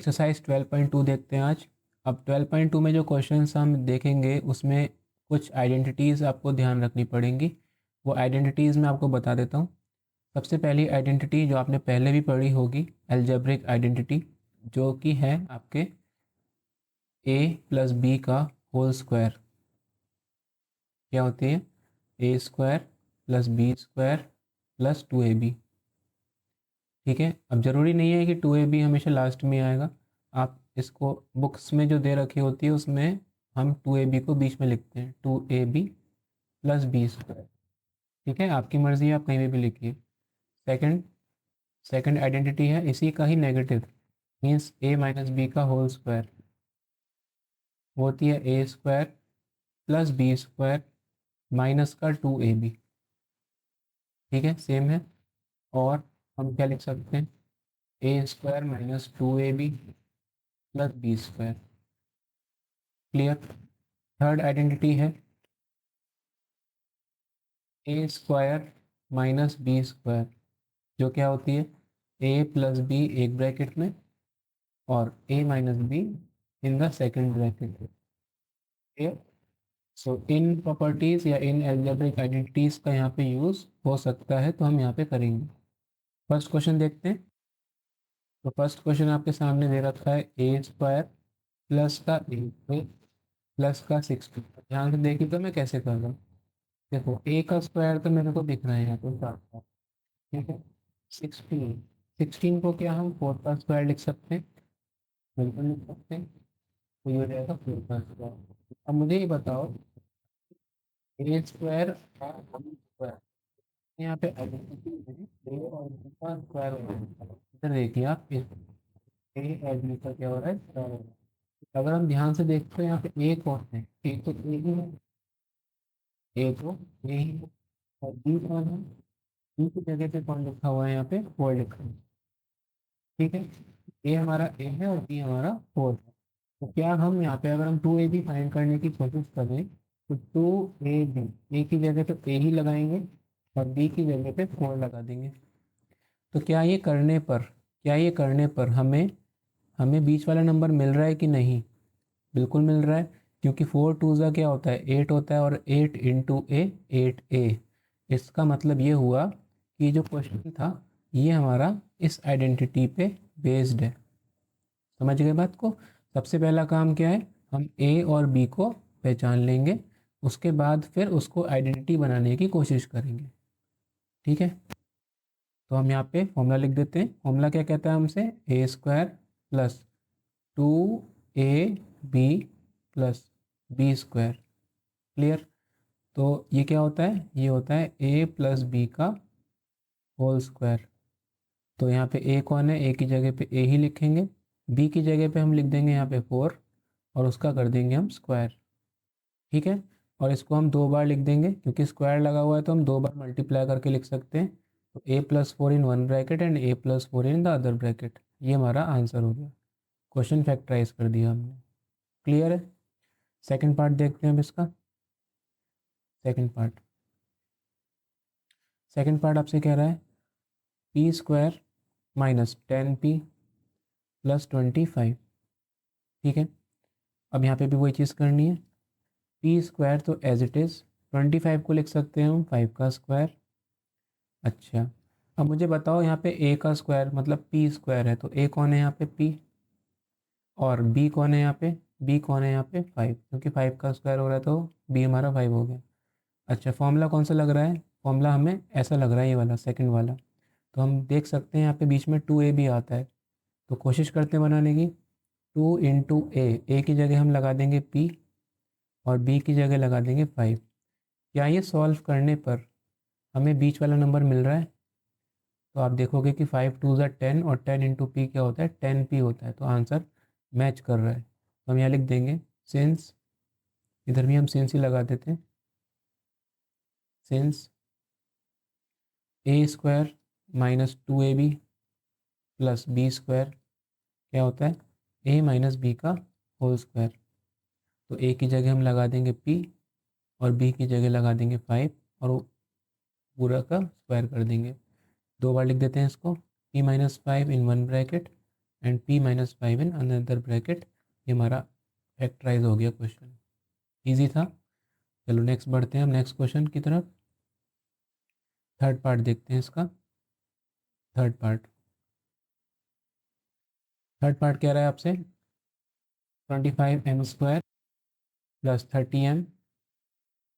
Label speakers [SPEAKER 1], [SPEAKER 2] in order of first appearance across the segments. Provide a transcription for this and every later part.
[SPEAKER 1] Exercise 12.2 देखते हैं आज। अब 12.2 में जो क्वेश्चंस हम देखेंगे उसमें कुछ आइडेंटिटीज़ आपको ध्यान रखनी पड़ेंगी। वो आइडेंटिटीज़ मैं आपको बता देता हूँ। सबसे पहली आइडेंटिटी जो आपने पहले भी पढ़ी होगी, अलजेब्रिक आइडेंटिटी, जो कि है आपके a प्लस बी का होल स्क्वायर। क्या होती है? A square plus B square plus 2ab। ठीक है, अब ज़रूरी नहीं है कि 2ab हमेशा लास्ट में आएगा। आप इसको बुक्स में जो दे रखी होती है उसमें हम 2ab को बीच में लिखते हैं, 2ab प्लस बी स्क्वायर। ठीक है, आपकी मर्ज़ी है, आप कहीं भी लिखिए। सेकंड आइडेंटिटी है इसी का ही negative, means a minus B का होल स्क्वायर होती है A square plus B square minus का 2ab। ठीक है, सेम है। और हम क्या लिख सकते हैं? A square minus 2ab plus B square. Clear. Third identity है A square minus B square, जो क्या होती है? ए प्लस बी एक ब्रैकेट में और A minus B in the second bracket. Clear. So in properties या इन अलजेब्रिक आइडेंटिटीज़ का यहाँ पे यूज़ हो सकता है, तो हम यहाँ पे करेंगे। फर्स्ट क्वेश्चन देखते हैं। तो फर्स्ट क्वेश्चन आपके सामने दे रखा है ए स्क्वायर प्लस का ए प्लस का 16। ध्यान से देखिए तो मैं कैसे कर रहा हूँ। देखो ए का स्क्वायर तो मेरे को दिख रहा है यहाँ पे साथ साथ। ठीक है, 16 को क्या हम 4 का स्क्वायर लिख सकते हैं? बिल्कुल लिख सकते हैं। तो ये हो जाएगा 4 का स्क्वायर। अब मुझे ये बताओ, ए स्क्वायर और बी स्क्वायर यहाँ पे आइडेंटिटी है, ए और बी का स्क्वायर हो जाएगा। इधर देखिए आप, ए और बी का क्या हो रहा है? स्क्वायर हो रहा है। अगर हम ध्यान से देखते हैं यहाँ पे ए कौन है? ए तो ए ही है, ए तो ए ही है। और बी कौन है? बी की जगह पे कौन लिखा हुआ है? यहाँ पे 4 लिखा है। ठीक है, ए हमारा ए है और बी हमारा 4 है। तो क्या हम यहाँ पे अगर हम 2ab फाइंड करने की कोशिश करें तो 2ab, ए की जगह पे ए ही लगाएंगे और बी की जगह पे 4 लगा देंगे। तो क्या ये करने पर हमें हमें बीच वाला नंबर मिल रहा है कि नहीं? बिल्कुल मिल रहा है, क्योंकि 4 टू ज़ा क्या होता है? 8 होता है, और 8 इंटू ए 8a। इसका मतलब ये हुआ कि जो क्वेश्चन था ये हमारा इस आइडेंटिटी पे बेस्ड है। समझ गए बात को? सबसे पहला काम क्या है? हम ए और बी को पहचान लेंगे, उसके बाद फिर उसको आइडेंटिटी बनाने की कोशिश करेंगे। ठीक है, तो हम यहाँ पे फॉर्मूला लिख देते हैं। फॉर्मूला क्या कहता है हमसे? A square plus 2ab plus B square. Clear. तो ये क्या होता है? ये होता है ए प्लस बी का होल स्क्वायर। तो यहाँ पे ए कौन है? ए की जगह पे ए ही लिखेंगे, बी की जगह पे हम लिख देंगे यहाँ पे 4 और उसका कर देंगे हम स्क्वायर। ठीक है, और इसको हम 2 बार लिख देंगे, क्योंकि स्क्वायर लगा हुआ है तो हम 2 बार मल्टीप्लाई करके लिख सकते हैं। तो A plus 4 in one bracket and A plus 4 in the other bracket. ये हमारा आंसर हो गया। क्वेश्चन फैक्टराइज कर दिया हमने। क्लियर है। सेकंड पार्ट देखते हैं अब इसका। सेकंड पार्ट आपसे कह रहा है P square minus 10p plus 25। ठीक है, अब यहाँ पे भी वही चीज़ करनी है। पी स्क्वायर तो एज इट इज़, 25 को लिख सकते हैं हम 5 का स्क्वायर। अच्छा, अब मुझे बताओ यहाँ पे ए का स्क्वायर मतलब पी स्क्वायर है, तो ए कौन है यहाँ पे? पी। और बी कौन है यहाँ पे? बी कौन है यहाँ पे? 5, क्योंकि 5 का स्क्वायर हो रहा है तो बी हमारा 5 हो गया। अच्छा, फॉर्मूला कौन सा लग रहा है? फॉर्मूला हमें ऐसा लग रहा है, ये वाला सेकंड वाला। तो हम देख सकते हैं यहाँ पे बीच में 2ab आता है, तो कोशिश करते हैं बनाने की। 2 इंटू ए की जगह हम लगा देंगे p और b की जगह लगा देंगे 5। क्या ये सॉल्व करने पर हमें बीच वाला नंबर मिल रहा है? तो आप देखोगे कि 5 टू ज़ा 10 और 10 इंटू पी क्या होता है? 10p होता है। तो आंसर मैच कर रहा है, तो हम यहाँ लिख देंगे सिंस, इधर भी हम सिंस ही लगा देते हैं। Since A square minus 2ab plus B square क्या होता है? ए माइनस बी का होल स्क्वायर। तो ए की जगह हम लगा देंगे p और बी की जगह लगा देंगे 5 और वो पूरा का स्क्वायर कर देंगे। 2 बार लिख देते हैं इसको, p minus 5 in one bracket and p minus 5 in another bracket. ये हमारा फैक्टराइज हो गया क्वेश्चन। ईजी था। चलो नेक्स्ट बढ़ते हैं हम नेक्स्ट क्वेश्चन की तरफ। थर्ड पार्ट देखते हैं इसका। थर्ड पार्ट कह रहा है आपसे 25m² प्लस 30m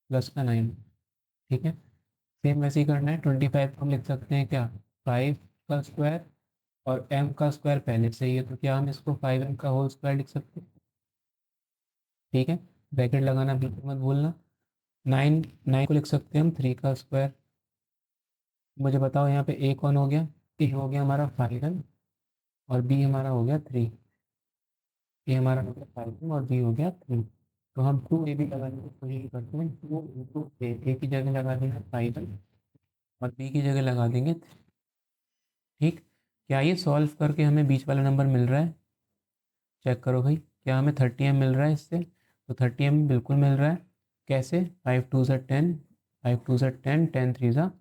[SPEAKER 1] प्लस का 9। ठीक है, सेम वैसे ही करना है। 25 को हम लिख सकते हैं क्या, 5 का स्क्वायर, और m का स्क्वायर पहले से ही है, तो क्या हम इसको 5m का होल स्क्वायर लिख सकते हैं। ठीक है, ब्रैकेट लगाना बिल्कुल मत भूलना। 9 को लिख सकते हैं हम 3 का स्क्वायर। मुझे बताओ यहाँ पे a कौन हो गया, a हो गया हमारा 5m, और b हमारा हो गया 3। a हमारा हो गया 5m और b हो गया 3। तो हम 2a भी लगाने की कोशिश करते हैं। 2 a की जगह लगा देंगे 5m और b की जगह लगा देंगे 3। ठीक, क्या ये सॉल्व करके हमें बीच वाला नंबर मिल रहा है? चेक करो भाई, क्या हमें 30m मिल रहा है इससे? तो 30m बिल्कुल मिल रहा है। कैसे? 5 2 ज़ा 10, 5 2 ज़ा 10, 10 3 ज़ा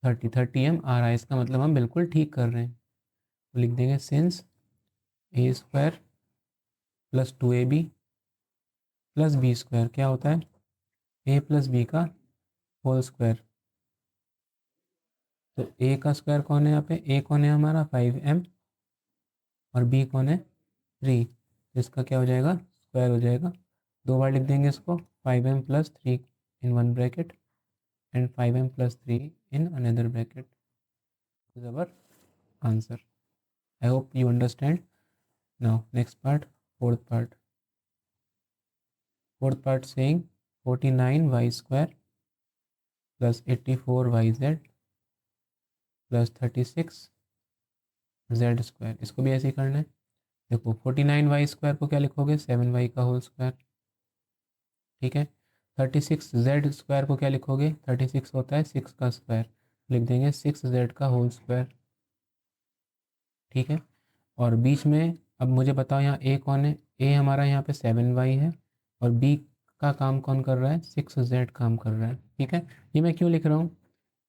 [SPEAKER 1] 30, 30m आ रहा है। इसका मतलब हम बिल्कुल ठीक कर रहे हैं। तो लिख देंगे since a square plus 2ab plus B square क्या होता है, a प्लस बी का होल स्क्वायर। तो a का स्क्वायर कौन है यहाँ पे, a कौन है हमारा 5m, और b कौन है 3। इसका क्या हो जाएगा, स्क्वायर हो जाएगा। दो बार लिख देंगे इसको, 5m plus 3 in one bracket and 5m plus 3 in another bracket is our answer. I hope you understand. Now next part, fourth part saying 49y square plus 84yz plus 36z square. इसको भी ऐसे ही करना है। देखो 49y square को क्या लिखोगे, 7y का होल स्क्वायर। ठीक है, 36z स्क्वायर को क्या लिखोगे, 36 होता है 6 का स्क्वायर, लिख देंगे 6z का होल स्क्वायर। ठीक है, और बीच में अब मुझे बताओ यहाँ a कौन है, a हमारा यहाँ पे 7y है, और b का काम कौन कर रहा है, 6z काम कर रहा है। ठीक है, ये मैं क्यों लिख रहा हूँ,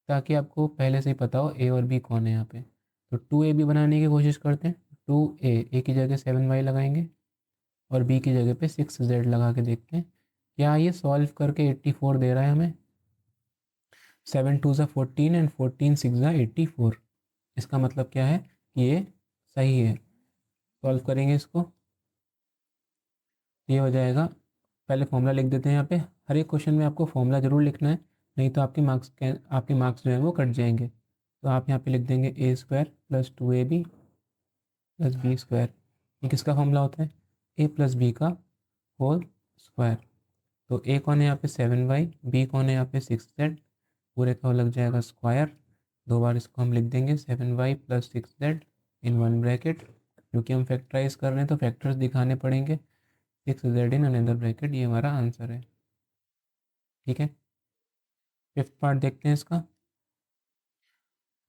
[SPEAKER 1] ताकि आपको पहले से ही पता हो a और b कौन है यहाँ पे। तो 2ab बनाने की कोशिश करते हैं। 2a की जगह 7y लगाएंगे और b की जगह पे 6z लगा के देखते हैं क्या ये सॉल्व करके 84 दे रहा है हमें। 7 2 ज़ा 14 एंड 14 6 ज़ा 84। इसका मतलब क्या है कि ये सही है। सॉल्व करेंगे इसको, ये हो जाएगा। पहले फॉर्मूला लिख देते हैं यहाँ पे। हर एक क्वेश्चन में आपको फॉर्मूला ज़रूर लिखना है, नहीं तो आपके मार्क्स जो है वो कट जाएंगे। तो आप यहाँ पे लिख देंगे a square plus 2ab plus B square. ये किसका फॉर्मूला होता है, a प्लस बी का होल स्क्वायर। तो a कौन है यहाँ पे 7y, b कौन है यहाँ पे 6z, पूरे का लग जाएगा स्क्वायर। दो बार इसको हम लिख देंगे 7y प्लस 6z इन वन ब्रैकेट। क्योंकि हम फैक्टराइज कर रहे हैं तो फैक्टर्स दिखाने पड़ेंगे। 6z इन अनदर ब्रैकेट, ये हमारा आंसर है। ठीक है, फिफ्थ पार्ट देखते हैं इसका।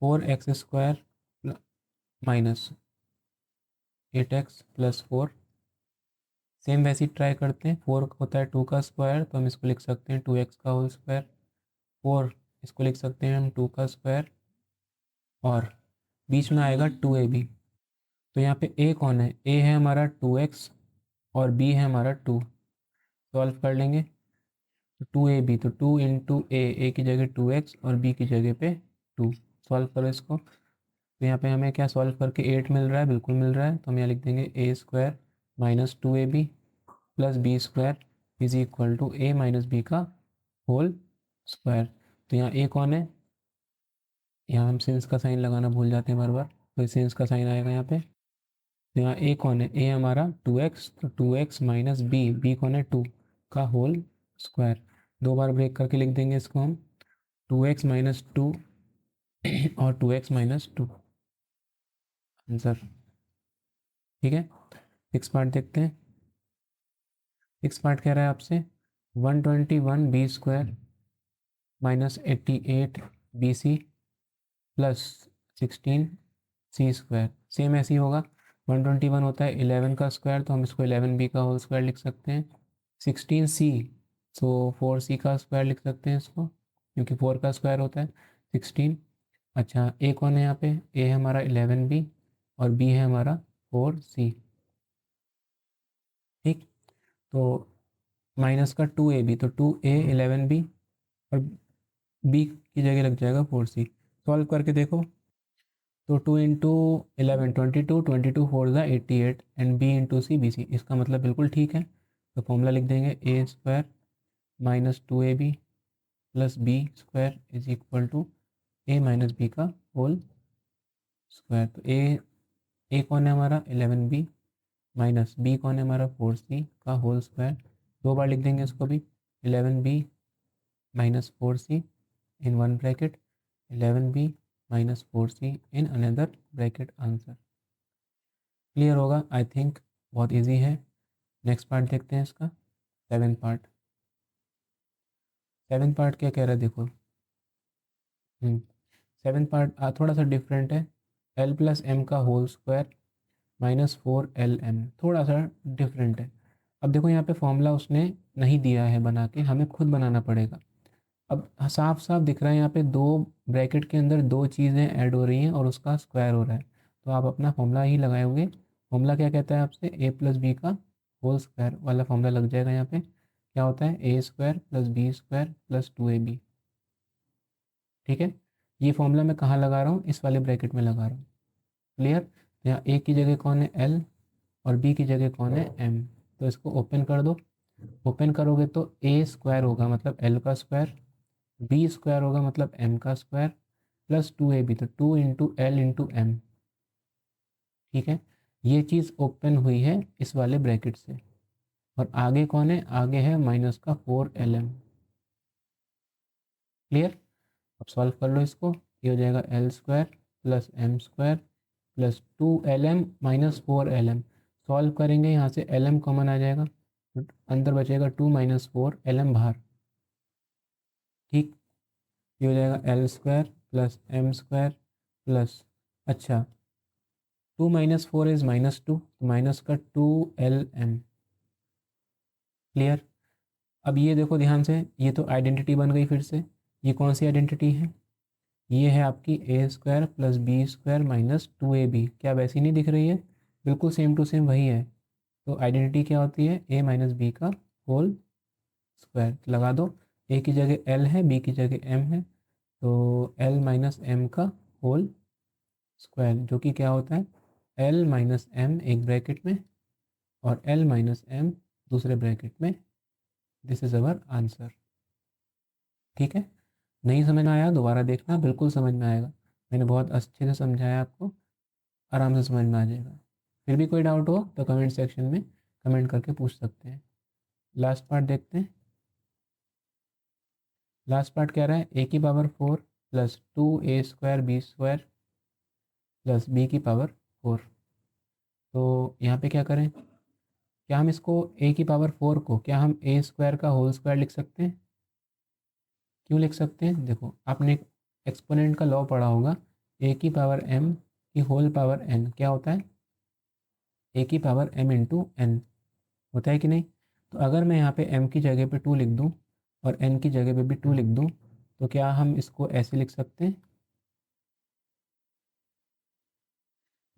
[SPEAKER 1] 4x square minus 8x plus 4। Same वैसे ही ट्राई करते हैं। 4 होता है 2 का स्क्वायर, तो हम इसको लिख सकते हैं 2x का होल स्क्वायर। 4 इसको लिख सकते हैं हम 2 का स्क्वायर, और बीच में आएगा 2ab। तो यहाँ पे a कौन है, a है हमारा 2x और b है हमारा 2। सॉल्व कर लेंगे तो 2ab, तो 2 इंटू a की जगह 2x और b की जगह पे 2। सॉल्व करो इसको। तो यहाँ पे हमें क्या सॉल्व करके 8 मिल रहा है, बिल्कुल मिल रहा है। तो हम यहाँ लिख देंगे a square minus 2ab plus B square is equal to a minus B का होल स्क्वायर। तो यहाँ a कौन है, यहाँ हम सेंस का साइन लगाना भूल जाते हैं बार बार, तो सेंस का साइन आएगा यहाँ पे। तो यहाँ a कौन है, a हमारा 2x, तो 2x माइनस b कौन है 2 का होल स्क्वायर। दो बार ब्रेक करके लिख देंगे इसको हम, 2x माइनस 2 और 2x माइनस 2 आंसर। ठीक है, सिक्स पार्ट देखते हैं। सिक्स पार्ट कह रहा है आपसे 121b square minus 88 B C plus 16c square. Same ऐसे ही होगा। 121 होता है 11 का स्क्वायर, तो हम इसको 11b का होल स्क्वायर लिख सकते हैं। 16c, सो 4c का स्क्वायर लिख सकते हैं इसको, क्योंकि 4 का स्क्वायर होता है 16। अच्छा, a कौन है यहाँ पे, a है हमारा 11b और b है हमारा 4c। ठीक, तो माइनस का 2ab, तो 2a 11b और b की जगह लग जाएगा 4c। सॉल्व करके देखो, तो 2 इंटू 11 22, 22 4 ज़ा 88 and b into C B C, इसका मतलब बिल्कुल ठीक है। तो फॉर्मूला लिख देंगे A square minus 2ab plus B square is equal to A minus B का होल स्क्वायर। तो ए कौन है हमारा 11b माइनस बी कौन है हमारा 4c का होल स्क्वायर। दो बार लिख देंगे इसको भी, 11b माइनस 4c इन one bracket, 11b minus 4c इन अनदर ब्रैकेट आंसर। क्लियर होगा आई थिंक, बहुत इजी है। नेक्स्ट पार्ट देखते हैं इसका, सेवन पार्ट। सेवन पार्ट क्या कह रहा है देखो, सेवन पार्ट थोड़ा सा डिफरेंट है। एल प्लस एम का होल स्क्वायर माइनस 4LM, थोड़ा सा डिफरेंट है। अब देखो यहाँ पे फॉर्मूला उसने नहीं दिया है बना के, हमें खुद बनाना पड़ेगा। अब साफ साफ दिख रहा है यहाँ पे दो ब्रैकेट के अंदर दो चीज़ें ऐड हो रही हैं और उसका स्क्वायर हो रहा है, तो आप अपना फॉर्मूला ही लगाए होंगे। फॉर्मूला क्या कहता है आपसे, ए प्लस बी का होल स्क्वायर वाला फॉर्मूला लग जाएगा। यहाँ पे क्या होता है, A square plus B square plus 2ab। ठीक है, ये फॉर्मूला मैं कहाँ लगा रहा हूँ, इस वाले ब्रैकेट में लगा रहा हूँ। क्लियर, यहाँ ए की जगह कौन है एल और बी की जगह कौन है एम, तो इसको ओपन कर दो। ओपन करोगे तो ए स्क्वायर होगा मतलब एल का स्क्वायर, बी स्क्वायर होगा मतलब एम का स्क्वायर प्लस 2ab, तो 2 इंटू एल इंटू एम। ठीक है, ये चीज़ ओपन हुई है इस वाले ब्रैकेट से, और आगे कौन है, आगे है माइनस का 4LM। क्लियर, अब सॉल्व कर लो इसको, ये हो जाएगा L square plus M square plus 2LM minus 4LM। Solve करेंगे, यहाँ से LM कॉमन आ जाएगा, तो अंदर बचेगा 2 माइनस 4LM बाहर। ठीक, ये हो जाएगा L square plus M square plus, अच्छा 2 माइनस 4 इज माइनस 2, तो माइनस का 2LM। क्लियर, अब ये देखो ध्यान से, ये तो आइडेंटिटी बन गई फिर से। ये कौन सी आइडेंटिटी है, ये है आपकी A square plus B square minus 2ab। क्या वैसी नहीं दिख रही है, बिल्कुल सेम टू सेम वही है। तो आइडेंटिटी क्या होती है, ए माइनस बी का होल स्क्वायर लगा दो। ए की जगह एल है, बी की जगह एम है, तो एल माइनस एम का होल स्क्वायर, जो कि क्या होता है एल माइनस एम एक ब्रैकेट में और एल माइनस एम दूसरे ब्रैकेट में। This is our answer. ठीक है, नहीं समझ में आया दोबारा देखना, बिल्कुल समझ में आएगा। मैंने बहुत अच्छे से समझाया आपको, आराम से समझ में आ जाएगा। फिर भी कोई डाउट हो तो कमेंट सेक्शन में कमेंट करके पूछ सकते हैं। लास्ट पार्ट देखते हैं। लास्ट पार्ट कह रहा है ए की power 4 plus 2a square B square plus B की पावर 4। तो यहाँ पे क्या करें, क्या हम इसको ए की पावर 4 को क्या हम ए स्क्वायर का होल स्क्वायर लिख सकते हैं। क्यों लिख सकते हैं, देखो आपने एक्सपोनेंट का लॉ पढ़ा होगा, ए की पावर m की होल पावर n क्या होता है, ए की पावर m इंटू एन होता है कि नहीं। तो अगर मैं यहाँ पे m की जगह पे 2 लिख दूँ और n की जगह पे भी 2 लिख दूँ, तो क्या हम इसको ऐसे लिख सकते हैं,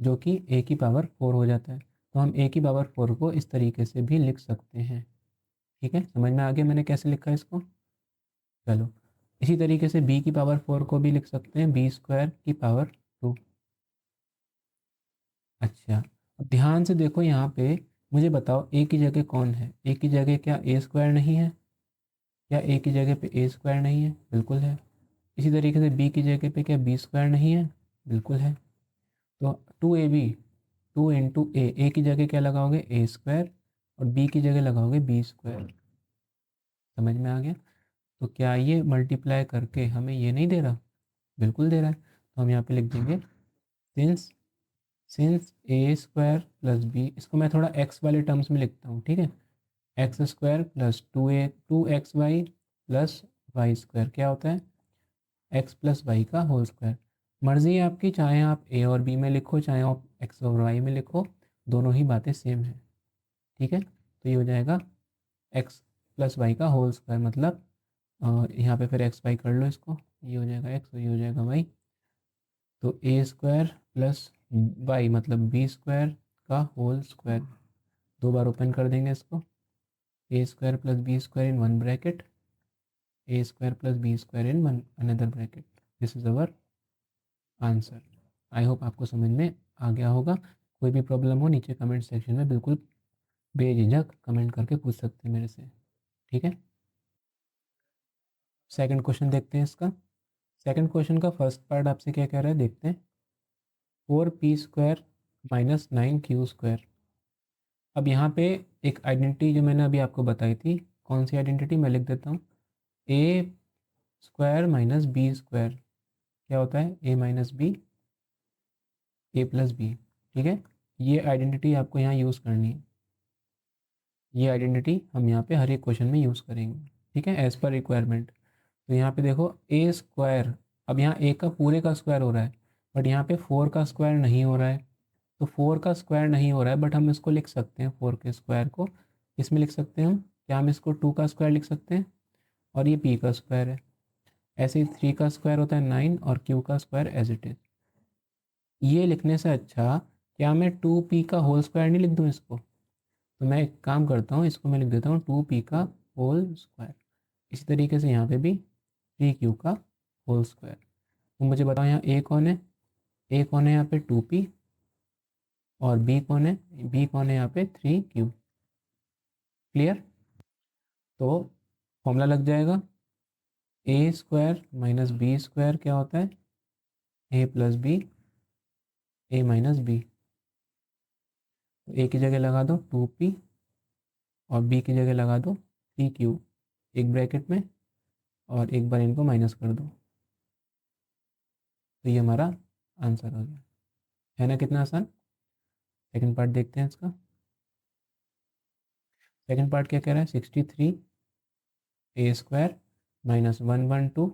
[SPEAKER 1] जो कि a की पावर 4 हो जाता है। तो हम a की पावर 4 को इस तरीके से भी लिख सकते हैं। ठीक है, समझ में आ गया मैंने कैसे लिखा है इसको। चलो, इसी तरीके से b की पावर 4 को भी लिख सकते हैं बी स्क्वायर की पावर 2। अच्छा, अब ध्यान से देखो यहाँ पे, मुझे बताओ ए की जगह कौन है, ए की जगह क्या ए स्क्वायर नहीं है, क्या ए की जगह पे ए स्क्वायर नहीं है, बिल्कुल है। इसी तरीके से बी की जगह पे क्या बी स्क्वायर नहीं है, बिल्कुल है। तो 2ab, 2 इंटू ए की जगह क्या लगाओगे ए स्क्वायर और बी की जगह लगाओगे बी स्क्वायर। समझ में आ गया, तो क्या ये मल्टीप्लाई करके हमें ये नहीं दे रहा, बिल्कुल दे रहा है। तो हम यहाँ पे लिख देंगे since since A square plus B, इसको मैं थोड़ा एक्स वाले टर्म्स में लिखता हूँ। ठीक है, X square plus 2xy plus Y square क्या होता है एक्स प्लस वाई का होल स्क्वायर। मर्ज़ी है आपकी, चाहे आप ए और बी में लिखो, चाहे आप एक्स और वाई में लिखो, दोनों ही बातें सेम है। ठीक है, तो ये हो जाएगा एक्स प्लस वाई का होल स्क्वायर, मतलब यहाँ पे फिर एक्स वाई कर लो इसको, ये हो जाएगा एक्स और ये हो जाएगा वाई। तो ए स्क्वायर प्लस वाई मतलब बी स्क्वायर का होल स्क्वायर, 2 बार ओपन कर देंगे इसको, A square plus B square in one bracket, A square plus B square in one another bracket. This is our answer. I hope आपको समझ में आ गया होगा। कोई भी प्रॉब्लम हो नीचे कमेंट सेक्शन में बिल्कुल बेझिझक कमेंट करके पूछ सकते हैं मेरे से, ठीक है। सेकंड क्वेश्चन देखते हैं इसका। सेकंड क्वेश्चन का फर्स्ट पार्ट आपसे क्या कह रहा है देखते हैं। 4p² minus 9q²। अब यहाँ पे एक आइडेंटिटी जो मैंने अभी आपको बताई थी, कौन सी आइडेंटिटी, मैं लिख देता हूँ, ए स्क्वायर माइनस बी स्क्वायर क्या होता है, A minus B A plus B, ठीक है। ये आइडेंटिटी आपको यहाँ यूज़ करनी है, ये आइडेंटिटी हम यहाँ पे हर एक क्वेश्चन में यूज़ करेंगे, ठीक है, एज़ पर रिक्वायरमेंट। तो यहाँ पे देखो ए स्क्वायर, अब यहाँ ए का पूरे का स्क्वायर हो रहा है, बट यहाँ पे 4 का स्क्वायर नहीं हो रहा है। तो 4 का स्क्वायर नहीं हो रहा है, बट हम इसको लिख सकते हैं 4 के स्क्वायर को, इसमें लिख सकते हैं हम, क्या हम इसको 2 का स्क्वायर लिख सकते हैं, और ये पी का स्क्वायर है। ऐसे ही 3 का स्क्वायर होता है 9 और क्यू का स्क्वायर एज इट इज़। ये लिखने से अच्छा क्या मैं 2p का होल स्क्वायर नहीं लिख दूँ इसको, तो मैं एक काम करता हूँ, इसको मैं लिख देता हूँ 2p का होल स्क्वायर। इसी तरीके से यहाँ पे भी 3q का होल स्क्वायर। तो मुझे बताओ यहाँ ए कौन है, ए कौन है यहाँ पे 2p, और बी कौन है, बी कौन है यहाँ पे 3q। क्लियर। तो फॉर्मूला लग जाएगा, ए स्क्वायर माइनस बी स्क्वायर क्या होता है, A plus B A minus B. तो ए की जगह लगा दो 2p और बी की जगह लगा दो 3q, एक ब्रैकेट में, और एक बार इनको माइनस कर दो। तो ये हमारा आंसर हो गया, है ना, कितना आसान। सेकंड पार्ट देखते हैं इसका। सेकंड पार्ट क्या कह रहा है, 63 ए स्क्वायर माइनस 112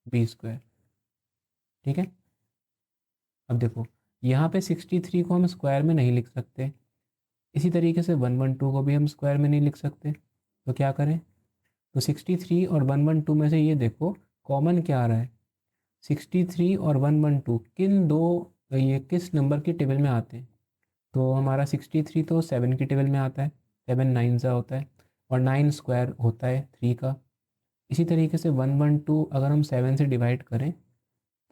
[SPEAKER 1] बी स्क्वायर, ठीक है। अब देखो यहाँ पे 63 को हम स्क्वायर में नहीं लिख सकते, इसी तरीके से 112 को भी हम स्क्वायर में नहीं लिख सकते, तो क्या करें। तो 63 और 112 में से ये देखो कॉमन क्या आ रहा है, 63 और 112 किन दो, ये किस नंबर की टेबल में आते हैं। तो हमारा 63 तो 7 की टेबल में आता है, 7 9 सा होता है, और 9 स्क्वायर होता है 3 का। इसी तरीके से 112 अगर हम 7 से डिवाइड करें,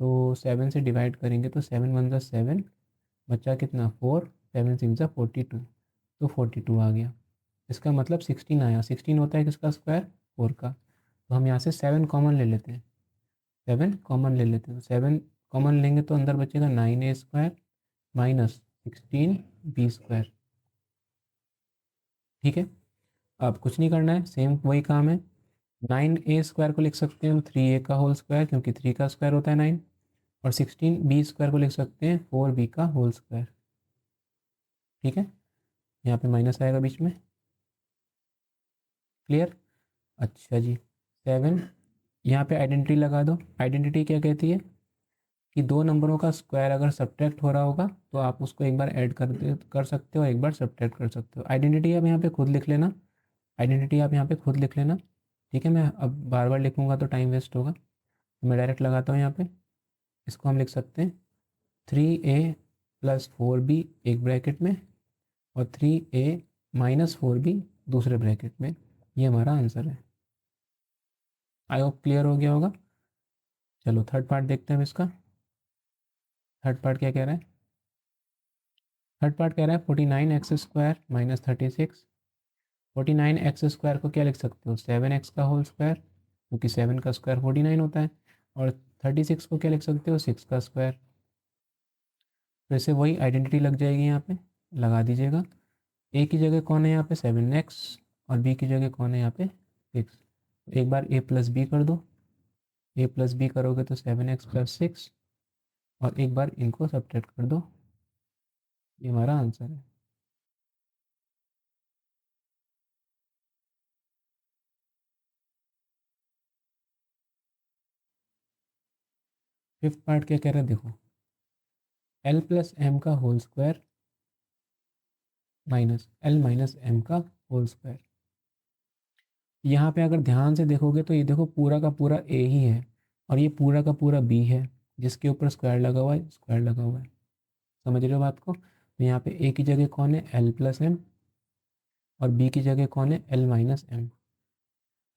[SPEAKER 1] तो 7 से डिवाइड करेंगे तो 7 1 ज़ा 7, बच्चा कितना 4, 7 6 ज़ा 42, तो 42 आ गया। इसका मतलब 16 आया, 16 होता है किसका स्क्वायर, 4 का। तो हम यहाँ से 7 कॉमन ले लेते हैं, 7 कॉमन ले लेते हैं, तो 7 कॉमन लेंगे तो अंदर बचेगा 9a square minus 16b square, ठीक है। अब कुछ नहीं करना है, सेम वही काम है। 9a स्क्वायर को लिख सकते हैं हम 3a का होल स्क्वायर, क्योंकि 3 का स्क्वायर होता है 9, और 16b स्क्वायर को लिख सकते हैं 4b का होल स्क्वायर, ठीक है। यहाँ पे माइनस आएगा बीच में। क्लियर। अच्छा जी, 7, यहाँ पे आइडेंटिटी लगा दो। आइडेंटिटी क्या कहती है कि दो नंबरों का स्क्वायर अगर सब्ट्रैक्ट हो रहा होगा तो आप उसको एक बार ऐड कर सकते हो, एक बार सब्ट्रैक्ट कर सकते हो। आइडेंटिटी आप यहाँ पे खुद लिख लेना, आइडेंटिटी आप यहाँ पे खुद लिख लेना, ठीक है। मैं अब बार बार लिखूँगा तो टाइम वेस्ट होगा, तो मैं डायरेक्ट लगाता हूँ यहाँ पे। इसको हम लिख सकते हैं 3a प्लस 4b एक ब्रैकेट में, और 3a माइनस 4b दूसरे ब्रैकेट में। ये हमारा आंसर है। आई होप क्लियर हो गया होगा। चलो थर्ड पार्ट देखते हैं अब इसका। थर्ड पार्ट क्या कह रहा है, थर्ड पार्ट कह रहा है 49x² माइनस 36। 49x² को क्या लिख सकते हो, 7x का होल स्क्वायर, क्योंकि 7 का स्क्वायर 49 होता है, और 36 को क्या लिख सकते हो, 6 का स्क्वायर। तो इससे वही आइडेंटिटी लग जाएगी, यहाँ पे लगा दीजिएगा। ए की जगह कौन है यहाँ पे 7x, और बी की जगह कौन है यहाँ पे 6। एक बार a प्लस बी कर दो, a प्लस बी करोगे तो 7x प्लस 6, और एक बार इनको सब्ट्रैक्ट कर दो। ये हमारा आंसर है। फिफ्थ पार्ट क्या कह रहा है देखो, l प्लस एम का whole square minus l minus M का होल स्क्वायर। यहाँ पे अगर ध्यान से देखोगे तो ये देखो पूरा का पूरा a ही है, और ये पूरा का पूरा b है, जिसके ऊपर स्क्वायर लगा हुआ है, स्क्वायर लगा हुआ है। समझ रहे हो बात को। तो यहाँ पे ए की जगह कौन है, एल प्लस एम, और बी की जगह कौन है, एल माइनस एम।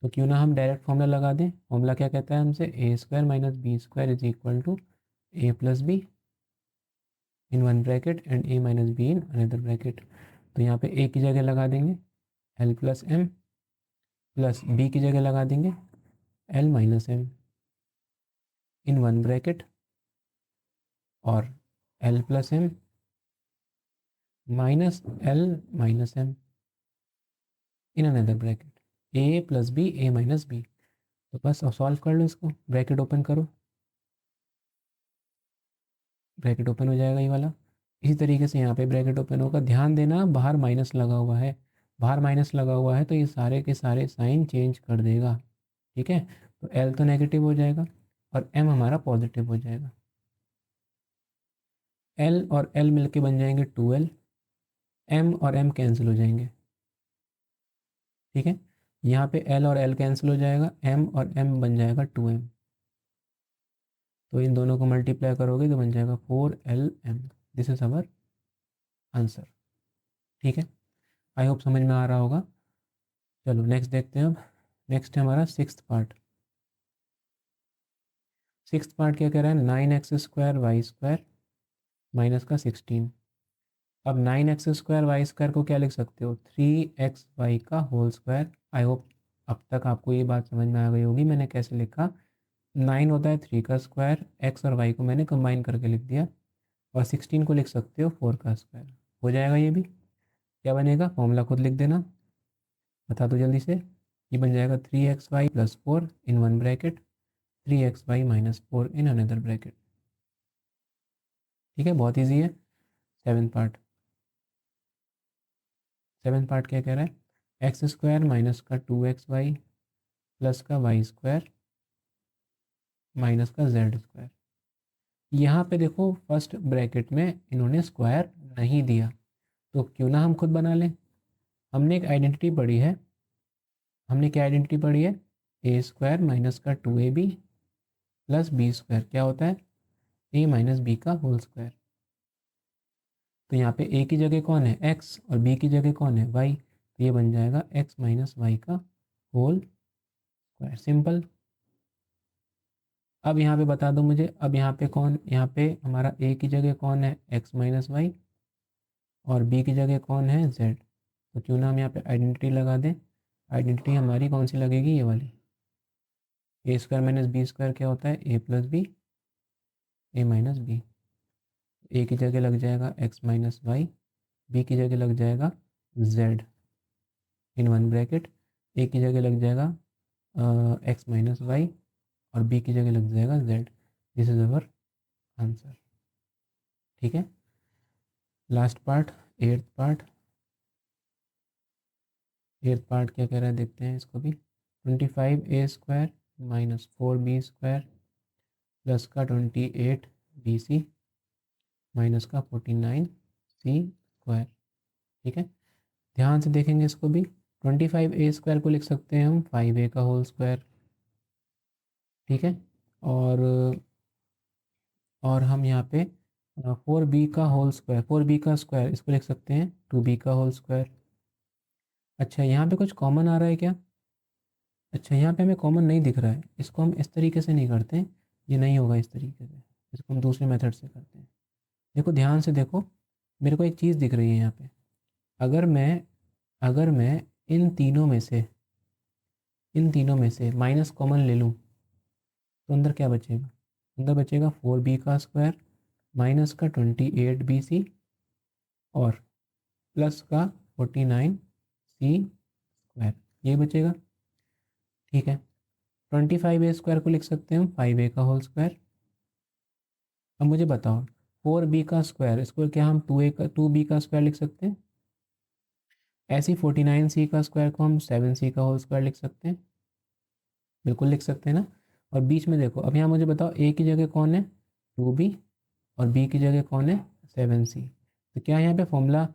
[SPEAKER 1] तो क्यों ना हम डायरेक्ट फॉर्मूला लगा दें। फॉर्मूला क्या कहता है हमसे, A square minus B square is equal to A plus B in one bracket and A minus B in another bracket. तो यहाँ पे ए की जगह लगा देंगे L plus M, plus B की जगह लगा देंगे L minus M in one bracket, और L plus M minus L minus M in another bracket, A plus B A minus B. तो बस अब सॉल्व कर लो इसको, ब्रैकेट ओपन करो, ब्रैकेट ओपन हो जाएगा ये वाला। इसी तरीके से यहाँ पे ब्रैकेट ओपन होगा, ध्यान देना बाहर माइनस लगा हुआ है, बाहर माइनस लगा हुआ है तो ये सारे के सारे साइन चेंज कर देगा। ठीक है, तो एल तो नेगेटिव हो जाएगा और एम हमारा पॉजिटिव हो जाएगा। एल और एल मिलके बन जाएंगे 2L, एम और एम कैंसिल हो जाएंगे। ठीक है, यहाँ पे एल और एल कैंसिल हो जाएगा, एम और एम बन जाएगा 2M। तो इन दोनों को मल्टीप्लाई करोगे तो बन जाएगा 4LM। This is our answer. ठीक है, आई होप समझ में आ रहा होगा। चलो नेक्स्ट देखते हैं। अब नेक्स्ट है हमारा सिक्स्थ पार्ट। सिक्स्थ पार्ट क्या कह रहा है, 9x² वाई स्क्वायर माइनस का 16। अब 9x² वाई स्क्वायर को क्या लिख सकते हो, 3xy का होल स्क्वायर। आई होप अब तक आपको ये बात समझ में आ गई होगी मैंने कैसे लिखा। 9 होता है 3 का स्क्वायर, x और y को मैंने कंबाइन करके लिख दिया, और 16 को लिख सकते हो 4 का स्क्वायर। हो जाएगा ये भी। क्या बनेगा, फॉर्मूला खुद लिख देना, बता दो जल्दी से। ये बन जाएगा 3xy plus 4 in one bracket, 3xy minus 4 in another bracket. ठीक है, बहुत ईजी है। Seven part. सेवन पार्ट क्या कह रहा है, एक्स स्क्वायर माइनस का 2xy प्लस का वाई स्क्वायर माइनस का जेड स्क्वायर। यहाँ पे देखो फर्स्ट ब्रैकेट में इन्होंने स्क्वायर नहीं दिया, तो क्यों ना हम खुद बना लें। हमने एक आइडेंटिटी पढ़ी है, हमने क्या आइडेंटिटी पढ़ी है, ए स्क्वायर माइनस का 2ab प्लस बी स्क्वायर क्या होता है, ए माइनस बी का होल स्क्वायर। तो यहाँ पे ए की जगह कौन है, एक्स, और बी की जगह कौन है, वाई। तो ये बन जाएगा एक्स माइनस वाई का होल स्क्वायर, सिंपल। अब यहाँ पे बता दो मुझे, अब यहाँ पे कौन, यहाँ पे हमारा ए की जगह कौन है, एक्स माइनस वाई, और बी की जगह कौन है, जेड। तो क्यों ना हम यहाँ पे आइडेंटिटी लगा दें। आइडेंटिटी हमारी कौन सी लगेगी, ये वाली। ए स्क्वायर माइनस बी स्क्वायर क्या होता है, A plus B A minus B. ए की जगह लग जाएगा एक्स माइनस वाई, बी की जगह लग जाएगा जेड इन वन ब्रैकेट, ए की जगह लग जाएगा एक्स माइनस वाई, और बी की जगह लग जाएगा Z. This is our answer. ठीक है, last part, eighth part. Eighth part क्या कह रहा है देखते हैं इसको भी। 25a² माइनस 4b² प्लस का 28bc माइनस का 49c²। ठीक है, ध्यान से देखेंगे इसको भी। 25a² को लिख सकते हैं हम 5a का होल स्क्वायर। ठीक है, और हम यहाँ पे 4b का होल स्क्वायर, 4b का स्क्वायर इसको लिख सकते हैं 2b का होल स्क्वायर। अच्छा, यहाँ पे कुछ कॉमन आ रहा है क्या, अच्छा यहाँ पे हमें कॉमन नहीं दिख रहा है, इसको हम इस तरीके से नहीं करते हैं, ये नहीं होगा इस तरीके से, इसको हम दूसरे मेथड से करते हैं। देखो ध्यान से देखो, मेरे को एक चीज़ दिख रही है यहाँ पे। अगर मैं इन तीनों में से माइनस कॉमन ले लूँ तो अंदर क्या बचेगा, अंदर बचेगा 4b का स्क्वायर माइनस का 28bc और प्लस का 49c², ये बचेगा। ठीक है, 25a² को लिख सकते हैं हम 5a का होल स्क्वायर। अब मुझे बताओ 4b का स्क्वायर, इसको क्या हम 2b का स्क्वायर लिख सकते हैं। ऐसे ही 49c का स्क्वायर को हम 7c का होल स्क्वायर लिख सकते हैं, बिल्कुल लिख सकते हैं ना। और बीच में देखो, अब यहाँ मुझे बताओ a की जगह कौन है, 2b, और b की जगह कौन है, 7c। तो क्या यहाँ पे फॉर्मूला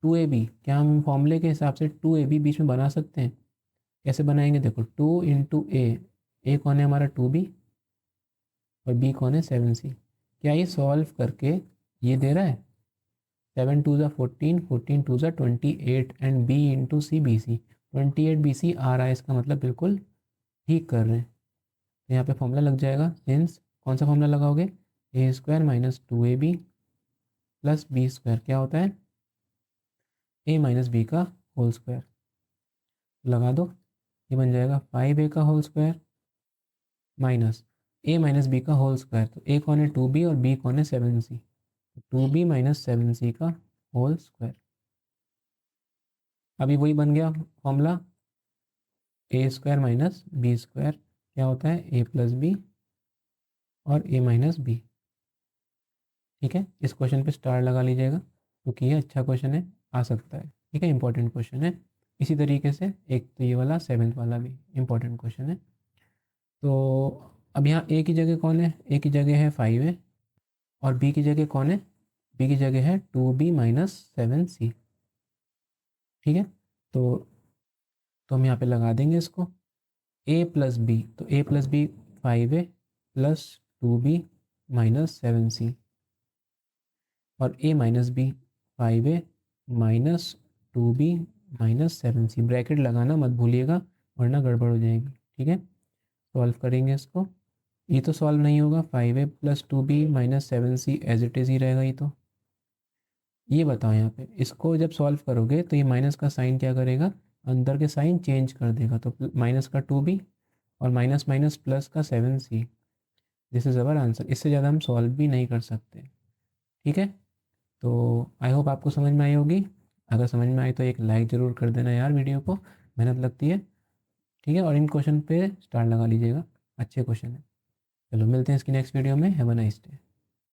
[SPEAKER 1] 2ab, क्या हम फॉर्मूले के हिसाब से 2ab बीच में बना सकते हैं। कैसे बनाएंगे, देखो 2 इंटू ए कौन है हमारा 2b, और b कौन है 7c। क्या ये सॉल्व करके ये दे रहा है, 7 2 ज़ा 14, 14 2 ज़ा 28 and B into C B C, 28 BC आ रहा है, इसका मतलब बिल्कुल ठीक कर रहे हैं। तो यहाँ पे फॉर्मूला लग जाएगा, सिंस कौन सा फॉर्मूला लगाओगे, A square minus 2AB plus B square क्या होता है, ए माइनस बी का होल स्क्वायर। लगा दो, ये बन जाएगा 5A का whole square minus A minus B का होल स्क्वायर। तो ए कौन है 2B और बी कौन है 7C, 2B माइनस 7C का होल स्क्वायर। अभी वही बन गया फॉर्मूला, ए स्क्वायर माइनस बी स्क्वायर क्या होता है, ए प्लस बी और ए माइनस बी। ठीक है, इस क्वेश्चन पे स्टार लगा लीजिएगा क्योंकि ये अच्छा क्वेश्चन है, आ सकता है। ठीक है, इंपॉर्टेंट क्वेश्चन है। इसी तरीके से एक तो ये वाला 7th वाला भी इंपॉर्टेंट क्वेश्चन है। तो अब यहाँ ए की जगह कौन है, ए की जगह है 5A और बी की जगह कौन है, बी की जगह है 2B माइनस 7C। ठीक है, तो हम यहाँ पे लगा देंगे इसको, ए प्लस बी, तो A plus B 5A plus 2B minus 7C और A minus B 5A minus 2B minus 7C। Bracket लगाना मत भूलिएगा वरना गड़बड़ हो जाएगी। ठीक है, सॉल्व करेंगे इसको, ये तो सॉल्व नहीं होगा, 5A plus 2B minus 7C as it is ही रहेगा। ये बताओ यहाँ पे इसको जब सॉल्व करोगे तो ये माइनस का साइन क्या करेगा, अंदर के साइन चेंज कर देगा। तो माइनस का 2B और माइनस माइनस प्लस का 7C, this is our answer. इससे ज़्यादा हम सॉल्व भी नहीं कर सकते। ठीक है, तो आई होप आपको समझ में आई होगी। अगर समझ में आई तो एक लाइक ज़रूर कर देना यार, वीडियो को मेहनत लगती है। ठीक है, और इन क्वेश्चन पे स्टार लगा लीजिएगा, अच्छे क्वेश्चन है। चलो मिलते हैं इसकी नेक्स्ट वीडियो में, हैव अ नाइस डे।